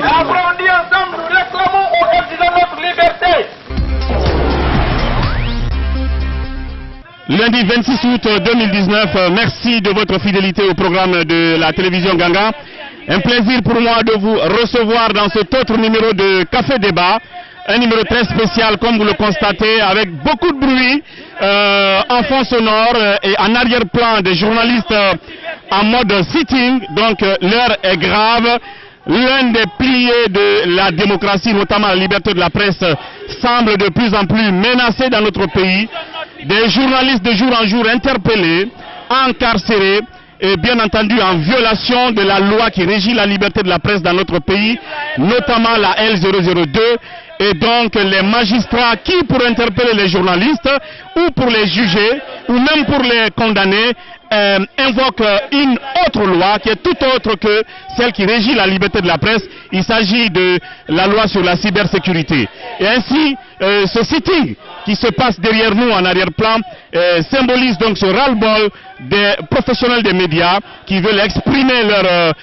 Après on dit ensemble, nous réclamons au président notre liberté. Lundi 26 août 2019, merci de votre fidélité au programme de la télévision Ganga. Un plaisir pour moi de vous recevoir dans cet autre numéro de Café Débat. Un numéro très spécial, comme vous le constatez, avec beaucoup de bruit en fond sonore et en arrière-plan des journalistes en mode sitting. Donc l'heure est grave. L'un des piliers de la démocratie, notamment la liberté de la presse, semble de plus en plus menacé dans notre pays. Des journalistes de jour en jour interpellés, incarcérés et bien entendu en violation de la loi qui régit la liberté de la presse dans notre pays, notamment la L002. Et donc les magistrats qui, pour interpeller les journalistes ou pour les juger ou même pour les condamner, invoquent une autre loi qui est tout autre que celle qui régit la liberté de la presse. Il s'agit de la loi sur la cybersécurité. Et ainsi, ce sitting qui se passe derrière nous en arrière-plan symbolise donc ce ras-le-bol des professionnels des médias qui veulent exprimer leur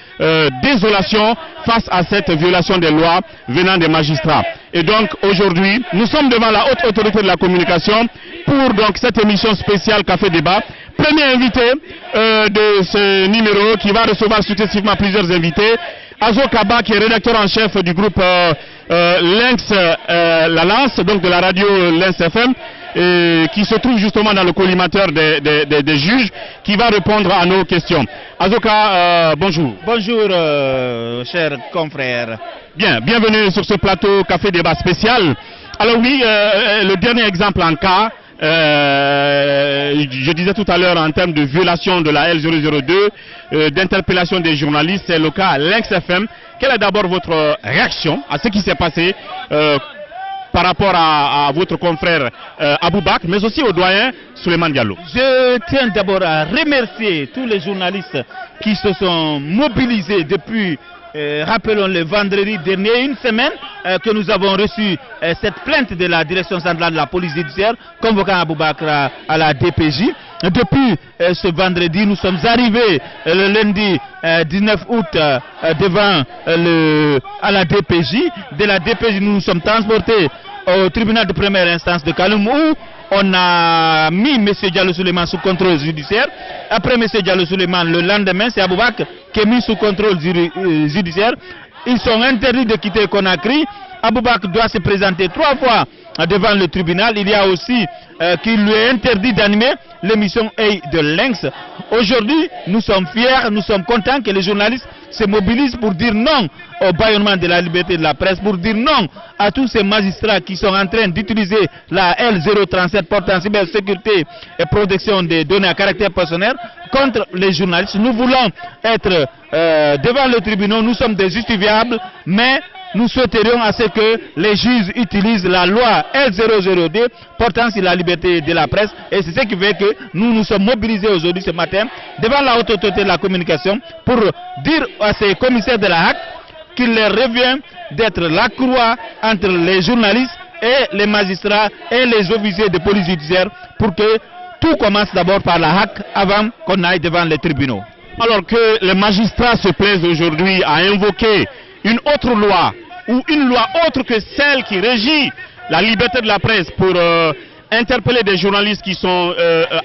désolation face à cette violation des lois venant des magistrats. Et donc aujourd'hui, nous sommes devant la haute autorité de la communication pour donc cette émission spéciale Café Débat. Premier invité de ce numéro qui va recevoir successivement plusieurs invités. Azo Kaba, qui est rédacteur en chef du groupe Lynx La Lance, donc de la radio Lynx FM, qui se trouve justement dans le collimateur des juges, qui va répondre à nos questions. Azoka, bonjour. Bonjour, chers confrères. Bien, bienvenue sur ce plateau Café Débat spécial. Alors oui, le dernier exemple en cas, je disais tout à l'heure en termes de violation de la L002, d'interpellation des journalistes, c'est le cas à Lynx FM. Quelle est d'abord votre réaction à ce qui s'est passé par rapport à votre confrère Aboubak, mais aussi au doyen Souleymane Diallo? Je tiens d'abord à remercier tous les journalistes qui se sont mobilisés depuis, rappelons le vendredi dernier, une semaine que nous avons reçu cette plainte de la direction centrale de la police judiciaire convoquant Aboubak à la DPJ. Depuis ce vendredi, nous sommes arrivés le lundi 19 août devant à la DPJ. De la DPJ, nous nous sommes transportés au tribunal de première instance de Kaloum où on a mis M. Diallo Souleymane sous contrôle judiciaire. Après M. Diallo Souleymane, le lendemain, c'est Aboubak qui est mis sous contrôle judiciaire. Ils sont interdits de quitter Conakry. Aboubak doit se présenter 3 fois devant le tribunal. Il y a aussi qu'il lui est interdit d'animer l'émission Hey de Lynx. Aujourd'hui, nous sommes fiers, nous sommes contents que les journalistes se mobilisent pour dire non au bâillonnement de la liberté de la presse, pour dire non à tous ces magistrats qui sont en train d'utiliser la L037 portant cybersécurité et protection des données à caractère personnel contre les journalistes. Nous voulons être devant le tribunal, nous sommes des justifiables, mais nous souhaiterions à ce que les juges utilisent la loi L002 portant sur la liberté de la presse. Et c'est ce qui fait que nous nous sommes mobilisés aujourd'hui, ce matin, devant la haute autorité de la communication pour dire à ces commissaires de la HAC qu'il leur revient d'être la croix entre les journalistes et les magistrats et les officiers de police judiciaire pour que tout commence d'abord par la HAC avant qu'on aille devant les tribunaux. Alors que les magistrats se plaisent aujourd'hui à invoquer une autre loi ou une loi autre que celle qui régit la liberté de la presse pour interpeller des journalistes qui sont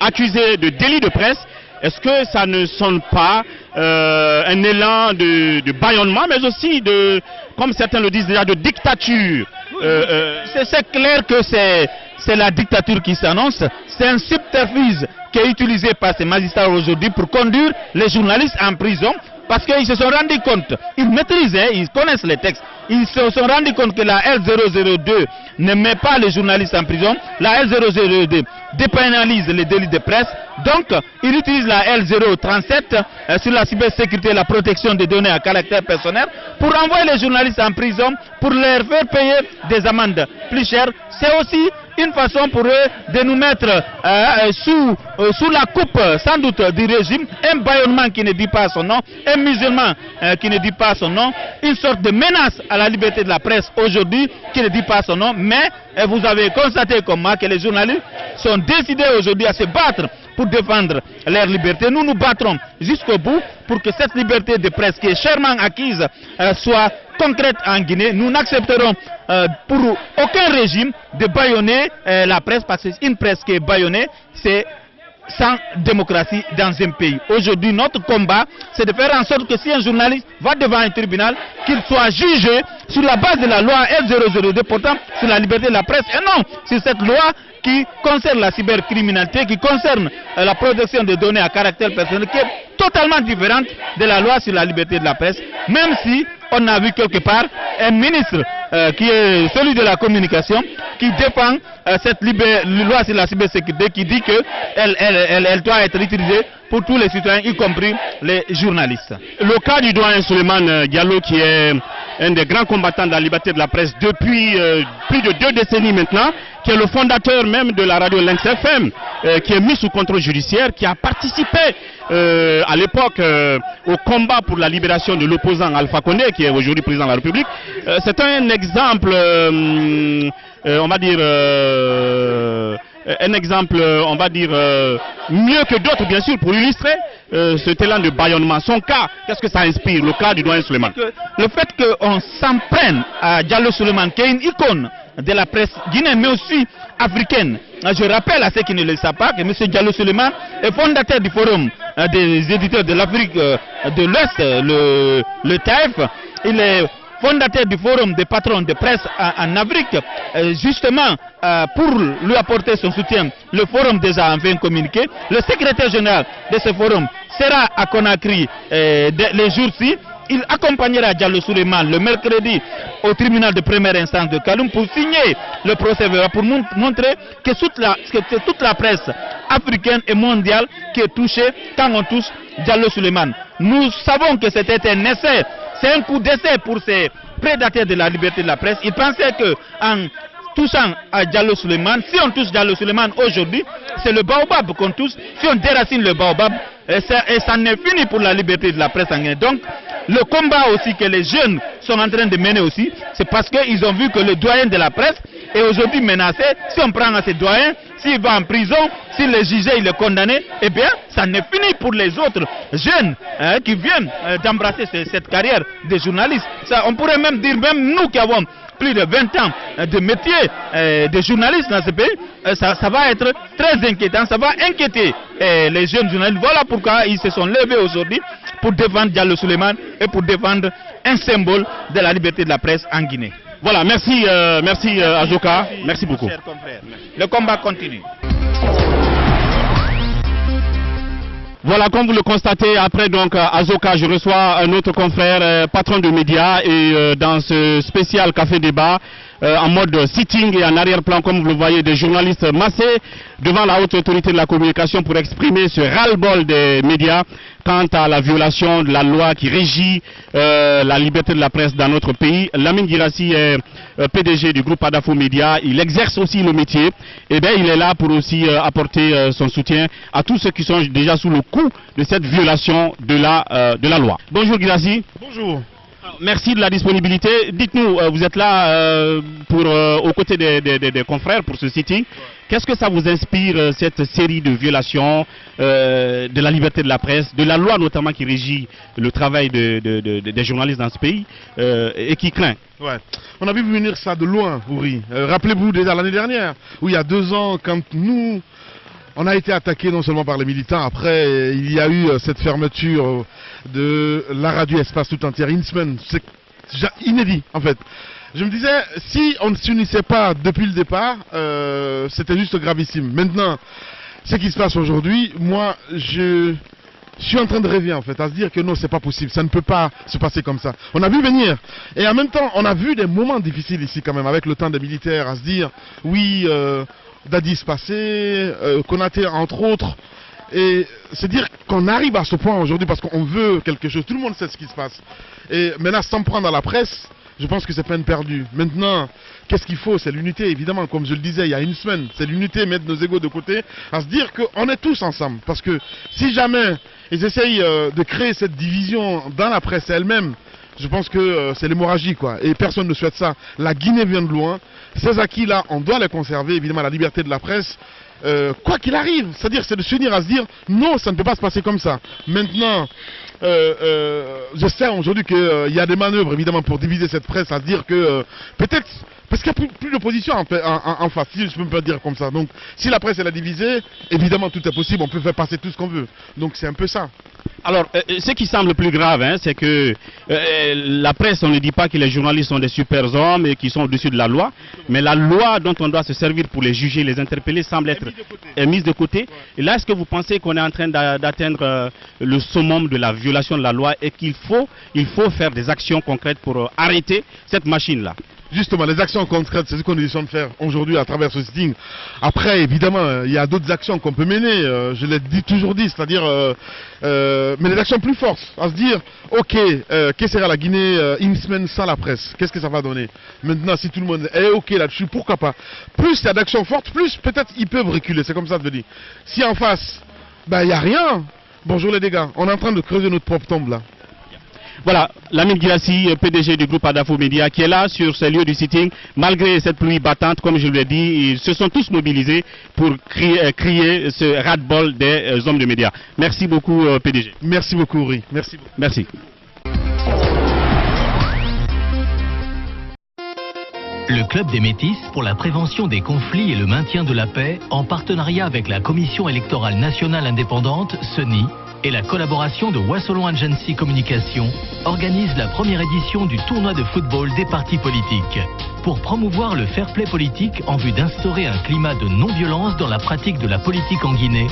accusés de délit de presse, est-ce que ça ne sonne pas un élan de bâillonnement, mais aussi de, comme certains le disent déjà, de dictature? C'est clair que c'est la dictature qui s'annonce. C'est un subterfuge qui est utilisé par ces magistrats aujourd'hui pour conduire les journalistes en prison. Parce qu'ils se sont rendus compte, ils maîtrisaient, ils connaissent les textes, ils se sont rendus compte que la L002 ne met pas les journalistes en prison, la L002 dépénalise les délits de presse, donc ils utilisent la L037 sur la cybersécurité et la protection des données à caractère personnel pour envoyer les journalistes en prison, pour leur faire payer des amendes plus chères. C'est aussi une façon pour eux de nous mettre sous la coupe sans doute du régime, un bâillonnement qui ne dit pas son nom, un musulman qui ne dit pas son nom, une sorte de menace à la liberté de la presse aujourd'hui qui ne dit pas son nom, mais vous avez constaté comme moi que les journalistes sont décidés aujourd'hui à se battre pour défendre leur liberté. Nous nous battrons jusqu'au bout pour que cette liberté de presse qui est chèrement acquise soit concrète en Guinée. Nous n'accepterons pour aucun régime de bâillonner la presse, parce qu'une presse qui est bâillonnée, c'est sans démocratie dans un pays. Aujourd'hui, notre combat, c'est de faire en sorte que si un journaliste va devant un tribunal, qu'il soit jugé sur la base de la loi L002, portant sur la liberté de la presse, et non sur cette loi qui concerne la cybercriminalité, qui concerne la protection des données à caractère personnel, qui est totalement différente de la loi sur la liberté de la presse, même si on a vu quelque part un ministre qui est celui de la communication, qui défend cette loi sur la cybersécurité, qui dit qu'elle doit être utilisée pour tous les citoyens, y compris les journalistes. Le cas du doyen Souleymane Diallo, qui est un des grands combattants de la liberté de la presse depuis plus de 2 décennies maintenant, qui est le fondateur même de la radio Lynx FM, qui est mis sous contrôle judiciaire, qui a participé à l'époque au combat pour la libération de l'opposant Alpha Condé, qui est aujourd'hui président de la République. C'est un exemple, on va dire, mieux que d'autres, bien sûr, pour illustrer cet élan de bâillonnement. Son cas, qu'est-ce que ça inspire, le cas du doyen Souleymane? Le fait qu'on s'en prenne à Diallo Souleymane, qui est une icône de la presse guinéenne, mais aussi africaine. Je rappelle à ceux qui ne le savent pas que M. Diallo Souleymane est fondateur du Forum des éditeurs de l'Afrique de l'Ouest, le TAF. Il est fondateur du Forum des patrons de presse en Afrique, justement pour lui apporter son soutien. Le Forum déjà en fait un communiqué. Le secrétaire général de ce Forum sera à Conakry les jours-ci. Il accompagnera Diallo Souleymane le mercredi au tribunal de première instance de Kaloum pour signer le procès verbal, pour montrer que c'est toute la presse africaine et mondiale qui est touchée quand on touche Diallo Souleymane. Nous savons que c'était un essai, c'est un coup d'essai pour ces prédateurs de la liberté de la presse. Ils pensaient qu'en touchant à Diallo Souleymane, si on touche Diallo Souleymane aujourd'hui, c'est le baobab qu'on touche. Si on déracine le baobab, et ça n'est fini pour la liberté de la presse en Guinée. Donc, le combat aussi que les jeunes sont en train de mener aussi, c'est parce qu'ils ont vu que le doyen de la presse est aujourd'hui menacé. Si on prend à ce doyen, s'il va en prison, s'il est jugé, il est condamné, eh bien, ça n'est fini pour les autres jeunes qui viennent d'embrasser cette carrière de journaliste. Ça, on pourrait même dire, même nous qui avons plus de 20 ans de métier de journaliste dans ce pays, ça va être très inquiétant, ça va inquiéter les jeunes journalistes. Voilà pourquoi ils se sont levés aujourd'hui pour défendre Diallo Souleymane et pour défendre un symbole de la liberté de la presse en Guinée. Voilà, merci Azoka, merci beaucoup. Chers confrères. Le combat continue. Voilà, comme vous le constatez, après donc Azoka, je reçois un autre confrère, patron de médias, et dans ce spécial café débat, en mode sitting et en arrière-plan, comme vous le voyez, des journalistes massés devant la haute autorité de la communication pour exprimer ce ras-le-bol des médias quant à la violation de la loi qui régit la liberté de la presse dans notre pays. Lamine Guirassy est PDG du groupe Adafo Média. Il exerce aussi le métier. Et bien, il est là pour aussi apporter son soutien à tous ceux qui sont déjà sous le coup de cette violation de la loi. Bonjour Guirassy. Bonjour. Merci de la disponibilité. Dites-nous, vous êtes là aux côtés des confrères pour ce sitting. Qu'est-ce que ça vous inspire, cette série de violations de la liberté de la presse, de la loi notamment qui régit le travail des journalistes dans ce pays et qui craint? Ouais. On a vu venir ça de loin, Ouri. Rappelez-vous déjà l'année dernière, où il y a 2 ans, quand nous, on a été attaqué non seulement par les militants, après il y a eu cette fermeture de la radio espace tout entière, une semaine, c'est inédit en fait. Je me disais, si on ne s'unissait pas depuis le départ, c'était juste gravissime. Maintenant, ce qui se passe aujourd'hui, moi, je suis en train de rêver en fait, à se dire que non, c'est pas possible, ça ne peut pas se passer comme ça. On a vu venir, et en même temps, on a vu des moments difficiles ici quand même, avec le temps des militaires, à se dire, oui, Dadis passé, Konaté entre autres, et c'est dire qu'on arrive à ce point aujourd'hui parce qu'on veut quelque chose, tout le monde sait ce qui se passe. Et maintenant, s'en prendre à la presse, je pense que c'est peine perdue. Maintenant, qu'est-ce qu'il faut? C'est l'unité, évidemment, comme je le disais il y a une semaine. C'est l'unité, mettre nos égos de côté, à se dire qu'on est tous ensemble. Parce que si jamais ils essayent de créer cette division dans la presse elle-même, je pense que c'est l'hémorragie, quoi. Et personne ne souhaite ça. La Guinée vient de loin. Ces acquis-là, on doit les conserver. Évidemment, la liberté de la presse quoi qu'il arrive. C'est-à-dire, c'est de s'unir à se dire, non, ça ne peut pas se passer comme ça. Maintenant, je sais aujourd'hui qu'il y a des manœuvres, évidemment, pour diviser cette presse, à se dire que peut-être... Parce qu'il n'y a plus d'opposition en face, si je peux me dire comme ça. Donc, si la presse elle a divisé, évidemment, tout est possible, on peut faire passer tout ce qu'on veut. Donc, c'est un peu ça. Alors, ce qui semble plus grave, hein, c'est que la presse, on ne dit pas que les journalistes sont des super hommes et qui sont au-dessus de la loi, mais la loi dont on doit se servir pour les juger, les interpeller, semble être mise de côté. Et là, est-ce que vous pensez qu'on est en train d'atteindre le summum de la violation de la loi et qu'il faut faire des actions concrètes pour arrêter cette machine-là? Justement, les actions concrètes, c'est ce qu'on est en train de faire aujourd'hui à travers ce sitting. Après, évidemment, il y a d'autres actions qu'on peut mener, je l'ai toujours dit, c'est-à-dire, mais les actions plus fortes, à se dire, ok, qu'est-ce sera la Guinée une semaine sans la presse? Qu'est-ce que ça va donner? Maintenant, si tout le monde est ok là-dessus, pourquoi pas? Plus il y a d'actions fortes, plus peut-être ils peuvent reculer, c'est comme ça de dire. Si en face, ben il n'y a rien, bonjour les dégâts, on est en train de creuser notre propre tombe là. Voilà, Lamine Guirassy, PDG du groupe Adafo Média, qui est là sur ce lieu du sitting. Malgré cette pluie battante, comme je l'ai dit, ils se sont tous mobilisés pour crier ce ras-de-bol des hommes de médias. Merci beaucoup, PDG. Merci beaucoup, Uri. Merci beaucoup. Merci. Le Club des Métis pour la prévention des conflits et le maintien de la paix, en partenariat avec la Commission électorale nationale indépendante, CENI, et la collaboration de Wassolon Agency Communication, organise la première édition du tournoi de football des partis politiques. Pour promouvoir le fair play politique en vue d'instaurer un climat de non-violence dans la pratique de la politique en Guinée,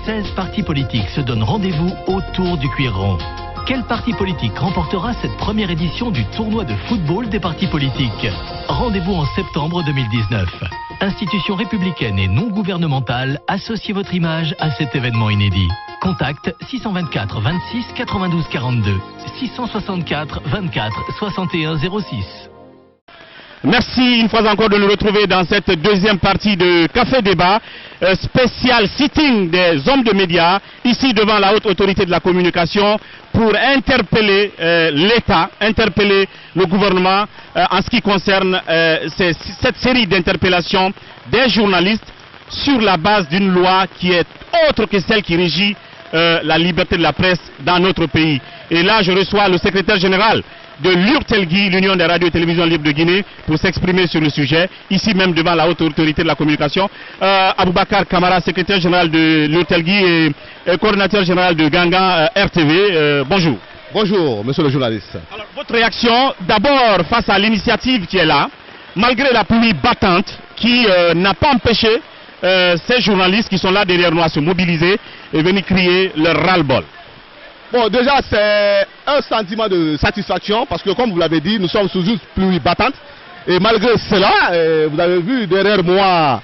16 partis politiques se donnent rendez-vous autour du cuir rond. Quel parti politique remportera cette première édition du tournoi de football des partis politiques? Rendez-vous en septembre 2019. Institution républicaine et non gouvernementale, associez votre image à cet événement inédit. Contact 624 26 92 42 664 24 61 06. Merci une fois encore de nous retrouver dans cette deuxième partie de Café Débat, spécial sitting des hommes de médias, ici devant la haute autorité de la communication, pour interpeller l'État, interpeller le gouvernement en ce qui concerne cette série d'interpellations des journalistes sur la base d'une loi qui est autre que celle qui régit la liberté de la presse dans notre pays. Et là, je reçois le secrétaire général de l'URTELGUI, l'Union des radios et télévisions libres de Guinée, pour s'exprimer sur le sujet, ici même devant la haute autorité de la communication. Aboubakar Kamara, secrétaire général de l'URTELGUI et coordinateur général de Gangan RTV, bonjour. Bonjour, monsieur le journaliste. Alors, votre réaction, d'abord face à l'initiative qui est là, malgré la pluie battante qui n'a pas empêché ces journalistes qui sont là derrière nous à se mobiliser et venir crier leur ras-le-bol. Bon, déjà, c'est un sentiment de satisfaction parce que, comme vous l'avez dit, nous sommes sous une pluie battante. Et malgré cela, vous avez vu derrière moi,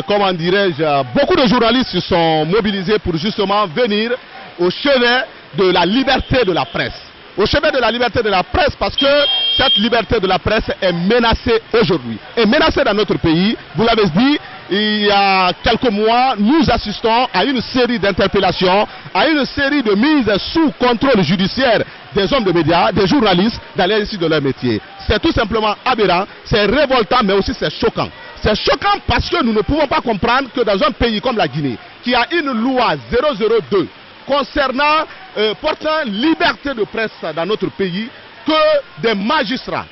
comment dirais-je, beaucoup de journalistes se sont mobilisés pour justement venir au chevet de la liberté de la presse. Au chevet de la liberté de la presse parce que cette liberté de la presse est menacée aujourd'hui. Est menacée dans notre pays. Vous l'avez dit, il y a quelques mois, nous assistons à une série d'interpellations, à une série de mises sous contrôle judiciaire des hommes de médias, des journalistes dans l'exercice de leur métier. C'est tout simplement aberrant, c'est révoltant, mais aussi c'est choquant. C'est choquant parce que nous ne pouvons pas comprendre que dans un pays comme la Guinée, qui a une loi 002 concernant portant liberté de presse dans notre pays, que des magistrats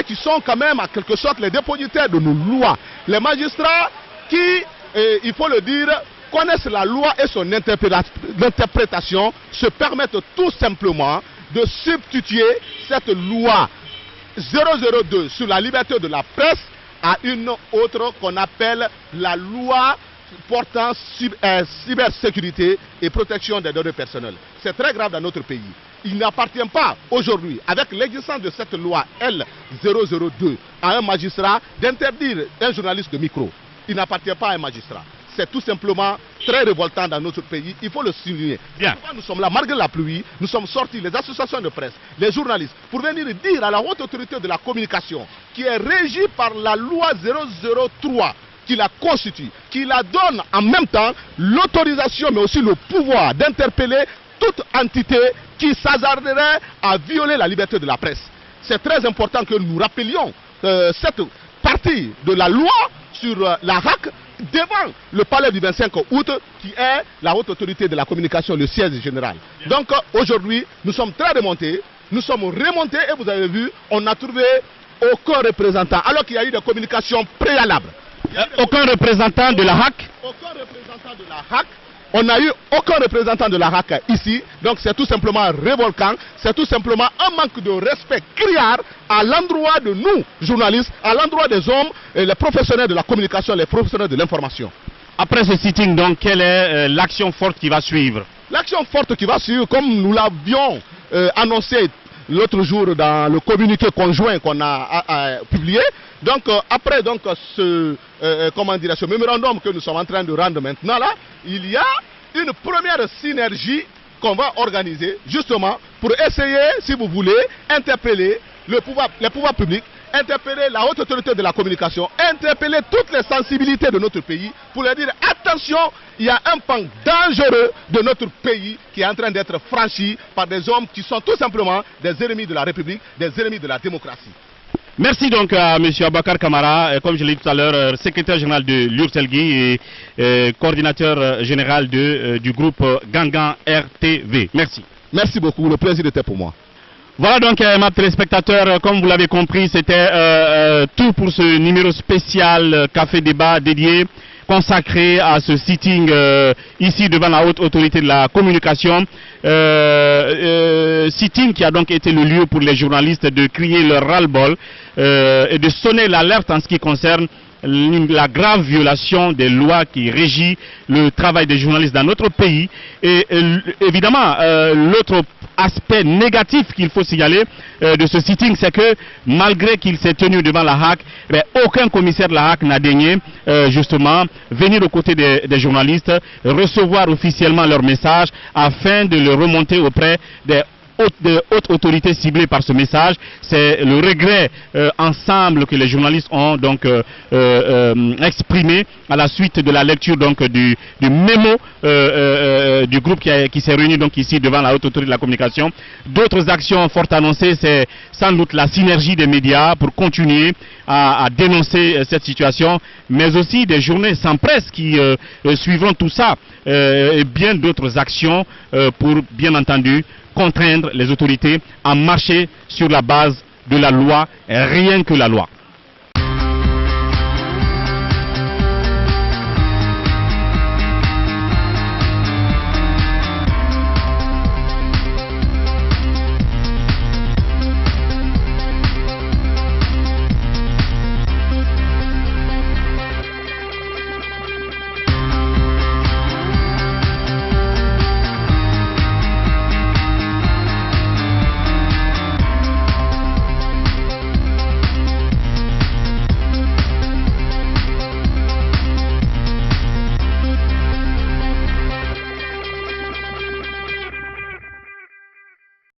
qui sont quand même en quelque sorte les dépositaires de nos lois, les magistrats qui, il faut le dire, connaissent la loi et son interprétation, se permettent tout simplement de substituer cette loi 002 sur la liberté de la presse à une autre qu'on appelle la loi portant cybersécurité et protection des données personnelles. C'est très grave dans notre pays. Il n'appartient pas aujourd'hui, avec l'existence de cette loi L002, à un magistrat d'interdire un journaliste de micro. Il n'appartient pas à un magistrat. C'est tout simplement très révoltant dans notre pays, il faut le souligner. Bien. Nous sommes là, malgré la pluie, nous sommes sortis, les associations de presse, les journalistes, pour venir dire à la haute autorité de la communication, qui est régie par la loi 003, qui la constitue, qui la donne en même temps l'autorisation mais aussi le pouvoir d'interpeller toute entité qui s'hasarderait à violer la liberté de la presse. C'est très important que nous rappelions cette partie l'amnistie de la loi sur la RAC devant le palais du 25 août qui est la haute autorité de la communication, le siège général. Donc aujourd'hui, nous sommes très remontés, nous sommes remontés et vous avez vu, on n'a trouvé aucun représentant, alors qu'il y a eu des communications préalables. Aucun représentant de la RAC? Aucun représentant de la RAC. On n'a eu aucun représentant de la RAC ici, donc c'est tout simplement révoltant, c'est tout simplement un manque de respect criard à l'endroit de nous, journalistes, à l'endroit des hommes, et les professionnels de la communication, les professionnels de l'information. Après ce sitting, donc, quelle est l'action forte qui va suivre? L'action forte qui va suivre, comme nous l'avions annoncé l'autre jour dans le communiqué conjoint qu'on a publié. Donc après donc, ce mémorandum que nous sommes en train de rendre maintenant là, il y a une première synergie qu'on va organiser justement pour essayer, si vous voulez, interpeller les pouvoirs publics, interpeller la haute autorité de la communication, interpeller toutes les sensibilités de notre pays pour leur dire attention, il y a un pan dangereux de notre pays qui est en train d'être franchi par des hommes qui sont tout simplement des ennemis de la République, des ennemis de la démocratie. Merci donc à M. Abakar Kamara, comme je l'ai dit tout à l'heure, secrétaire général de l'URSELGI et coordinateur général du groupe Gangan RTV. Merci. Merci beaucoup, le plaisir était pour moi. Voilà donc, mes téléspectateurs, comme vous l'avez compris, c'était tout pour ce numéro spécial Café Débat dédié, consacré à ce sitting ici devant la haute autorité de la communication. Sitting qui a donc été le lieu pour les journalistes de crier leur ras-le-bol et de sonner l'alerte en ce qui concerne la grave violation des lois qui régit le travail des journalistes dans notre pays. Et évidemment, l'autre aspect négatif qu'il faut signaler de ce sitting, c'est que malgré qu'il s'est tenu devant la RAC, aucun commissaire de la RAC n'a daigné justement venir aux côtés des journalistes, recevoir officiellement leur message afin de le remonter auprès des hautes autorités ciblées par ce message. C'est le regret ensemble que les journalistes ont donc exprimé à la suite de la lecture donc du mémo du groupe qui s'est réuni donc ici devant la haute autorité de la communication. D'autres actions fortes annoncées, c'est sans doute la synergie des médias pour continuer à dénoncer cette situation, mais aussi des journées sans presse qui suivront tout ça et bien d'autres actions pour bien entendu contraindre les autorités à marcher sur la base de la loi, rien que la loi.